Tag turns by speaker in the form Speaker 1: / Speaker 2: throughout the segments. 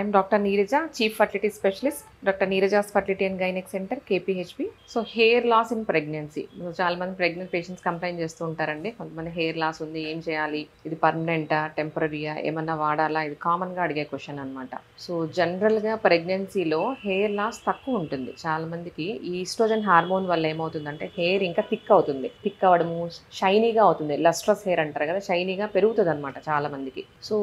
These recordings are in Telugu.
Speaker 1: I'm Dr. Neeraja, Chief Fertility Specialist, Dr. Neeraja's Fertility and Gynec Center, KPHP. So hair loss in pregnancy. చాలా మంది ప్రెగ్నెంట్ పేషెంట్స్ కంప్లైంట్ చేస్తూ ఉంటారండి. కొంతమంది హెయిర్ లాస్ ఉంది, ఏం చేయాలి, ఇది పర్మనెంటా, టెంపరరీయా, ఏమన్నా వాడాలా, ఇది కామన్గా అడిగే క్వశ్చన్ అనమాట. సో జనరల్గా ప్రెగ్నెన్సీలో హెయిర్ లాస్ తక్కువ ఉంటుంది. చాలా మందికి ఈ ఈస్ట్రోజన్ హార్మోన్ వల్ల ఏమవుతుందంటే హెయిర్ ఇంకా థిక్ అవుతుంది, థిక్ అవ్వడము, షైనీగా అవుతుంది, లస్ట్రస్ హెయిర్ అంటారు కదా, షైనీగా పెరుగుతుంది అనమాట చాలా మందికి. సో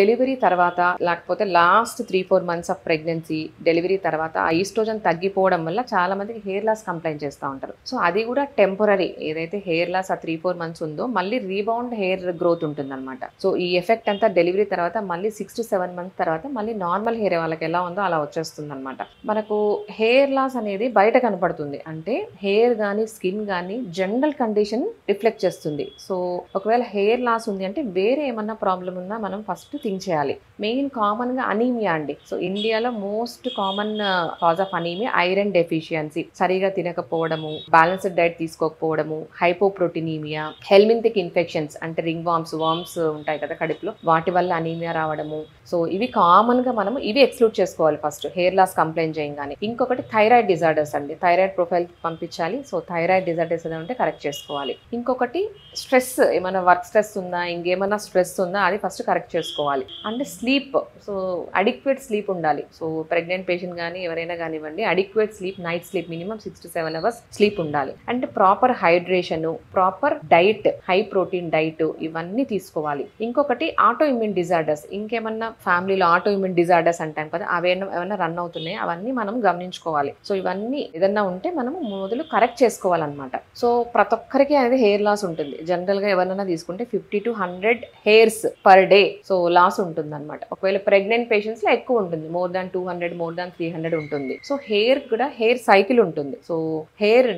Speaker 1: డెలివరీ తర్వాత లేకపోతే last 3-4 months of pregnancy, delivery తర్వాత ఆ ఈస్ట్రోజన్ తగ్గిపోవడం వల్ల చాలా మందికి హెయిర్ లాస్ కంప్లైంట్ చేస్తూ ఉంటారు. సో అది కూడా టెంపరరీ. ఏదైతే హెయిర్ లాస్ ఆ 3-4 months ఉందో మళ్ళీ రీబౌండ్ హెయిర్ గ్రోత్ ఉంటుంది అనమాట. సో ఈ ఎఫెక్ట్ అంతా డెలివరీ తర్వాత మళ్ళీ 6 to 7 months తర్వాత మళ్ళీ నార్మల్ హెయిర్ వాళ్ళకి ఎలా ఉందో అలా వచ్చేస్తుంది అనమాట. మనకు హెయిర్ లాస్ అనేది బయట కనపడుతుంది, అంటే హెయిర్ కానీ స్కిన్ కానీ జనరల్ కండిషన్ రిఫ్లెక్ట్ చేస్తుంది. సో ఒకవేళ హెయిర్ లాస్ ఉంది అంటే వేరే ఏమన్నా ప్రాబ్లం ఉందా మనం ఫస్ట్ థింక్ చేయాలి. మెయిన్ కామన్గా అనీమియా అండి. సో ఇండియాలో most common cause of anaemia iron deficiency, సరిగా తినకపోవడము, బ్యాలెన్స్డ్ డైట్ తీసుకోకపోవడము, హైపోప్రోటీనీమియా, హెల్మింథిక్ ఇన్ఫెక్షన్స్ అంటే రింగ్ వార్మ్స్ ఉంటాయి కదా కడుపులో, వాటి వల్ల అనీమియా రావడము. సో ఇవి కామన్గా మనము ఇవి ఎక్స్క్లూడ్ చేసుకోవాలి ఫస్ట్ హెయిర్ లాస్ కంప్లైంట్ చేయగానే. ఇంకొకటి థైరాయిడ్ డిజార్డర్స్ అండి, థైరాయిడ్ ప్రొఫైల్ పంపించాలి. సో థైరాయిడ్ డిజార్డర్స్ ఏదైనా ఉంటే కరెక్ట్ చేసుకోవాలి. ఇంకొకటి స్ట్రెస్, ఏమైనా వర్క్ స్ట్రెస్ ఉందా, ఇంకేమైనా స్ట్రెస్ ఉందా, అది ఫస్ట్ కరెక్ట్ చేసుకోవాలి. అంటే స్లీప్, సో అడిక్వేట్ స్లీప్ ఉండాలి. సో ప్రెగ్నెంట్ పేషెంట్ కానీ ఎవరైనా కానివ్వండి, adequate sleep, night sleep minimum 6 to 7 hours sleep ఉండాలి. అంటే proper hydration, proper diet, high protein diet, ఇవన్నీ తీసుకోవాలి. ఇంకొకటి ఆటో ఇమ్యూన్ డిజార్డర్స్, ఇంకేమన్నా ఫ్యామిలీలో ఆటో ఇమ్యూన్ డిజార్డర్స్ అంటాం కదా, అవి ఏమైనా రన్ అవుతున్నాయి, అవన్నీ మనం గమనించుకోవాలి. సో ఇవన్నీ ఏదన్నా ఉంటే మనము మొదలు కరెక్ట్ చేసుకోవాలన్నమాట. సో ప్రతి ఒక్కరికి అనేది హెయిర్ లాస్ ఉంటుంది. జనరల్గా ఎవరైనా తీసుకుంటే 50 to 100 hairs per day so loss ఉంటుంది అనమాట. ఒకవేళ ప్రెగ్నెంట్ పేషెంట్స్ లో ఎక్కువ ఉంటుంది, more than 200, more than 300 ఉంటుంది. సో హెయిర్ కూడా హెయిర్ సైకిల్ ఉంటుంది. సో హెయిర్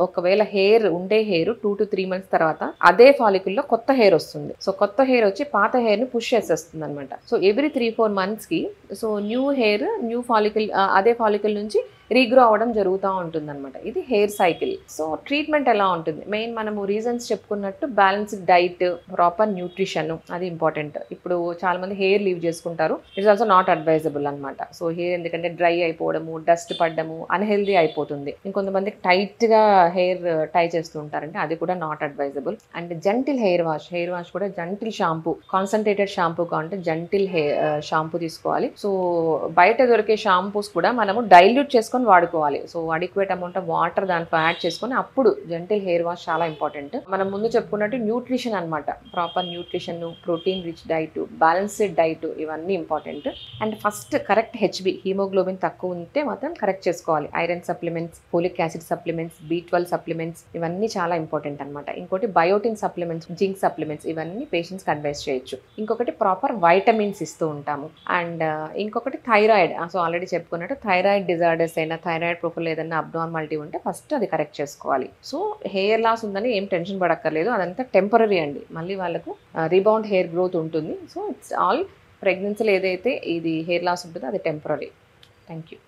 Speaker 1: ఒకవేళ హెయిర్ ఉండే హెయిర్ 2 to 3 months తర్వాత అదే ఫాలికల్ లో కొత్త హెయిర్ వస్తుంది. సో కొత్త హెయిర్ వచ్చి పాత హెయిర్ ని పుష్ చేసేస్తుంది అనమాట. సో ఎవ్రీ 3-4 months కి so new hair, new follicle, అదే ఫాలికల్ నుంచి రీగ్రో అవ్వడం జరుగుతూ ఉంటుంది అనమాట. ఇది హెయిర్ సైకిల్. సో ట్రీట్మెంట్ ఎలా ఉంటుంది, మెయిన్ మనము రీజన్స్ చెప్పుకున్నట్టు బ్యాలెన్స్డ్ డైట్, ప్రాపర్ న్యూట్రిషన్, అది ఇంపార్టెంట్. ఇప్పుడు చాలా మంది హెయిర్ లీవ్ చేసుకుంటారు, ఇట్స్ ఆల్సో నాట్ అడ్వైజబుల్ అనమాట. సో హెయిర్ ఎందుకంటే డ్రై అయిపోవడము, డస్ట్ పడ్డము, అన్హెల్దీ అయిపోతుంది. ఇంకొంతమందికి టైట్ గా హెయిర్ టై చేస్తూ ఉంటారంటే అది కూడా not advisable. And gentle hair wash కూడా జెంటిల్ షాంపూ, కాన్సన్ట్రేటెడ్ షాంపూ కావాలంటే జెంటిల్ షాంపూ తీసుకోవాలి. సో బయట దొరికే షాంపూస్ కూడా మనము డైల్యూట్ చేసుకొని వాడుకోవాలి. So adequate amount of water దాంట్లో యాడ్ చేసుకొని అప్పుడు జెంటిల్ హెయిర్ వాష్ చాలా ఇంపార్టెంట్. మనం ముందు చెప్పుకున్నట్టు న్యూట్రిషన్ అనమాట, proper nutrition, protein rich diet, balanced diet, ఇవన్నీ important. And first correct HB, haemoglobin తక్కువ ఉంటే మాత్రం కరెక్ట్ చేసుకోవాలి. Iron supplements, folic acid supplements, B12 supplements, ఇవన్నీ చాలా ఇంపార్టెంట్ అనమాట. ఇంకోటి బయోటిన్ సప్లిమెంట్స్, జింక్ సప్లిమెంట్స్, ఇవన్నీ పేషెంట్స్కి అడ్వైస్ చేయొచ్చు. ఇంకొకటి ప్రాపర్ వైటమిన్స్ ఇస్తూ ఉంటాము. అండ్ ఇంకొకటి థైరాయిడ్, సో ఆల్రెడీ చెప్పుకున్నట్టు థైరాయిడ్ డిజార్డర్స్ అయినా, థైరాయిడ్ ప్రొఫైల్ ఏదైనా అబ్నార్మాలిటీ ఉంటే ఫస్ట్ అది కరెక్ట్ చేసుకోవాలి. సో హెయిర్ లాస్ ఉందని ఏం టెన్షన్ పడక్కర్లేదు, అదంతా టెంపరరీ అండి. మళ్ళీ వాళ్ళకు రీబౌండ్ హెయిర్ గ్రోత్ ఉంటుంది. సో ఇట్స్ ఆల్ ప్రెగ్నెన్సీలో ఏదైతే ఇది హెయిర్ లాస్ ఉంటుందో అది టెంపరరీ. Thank you.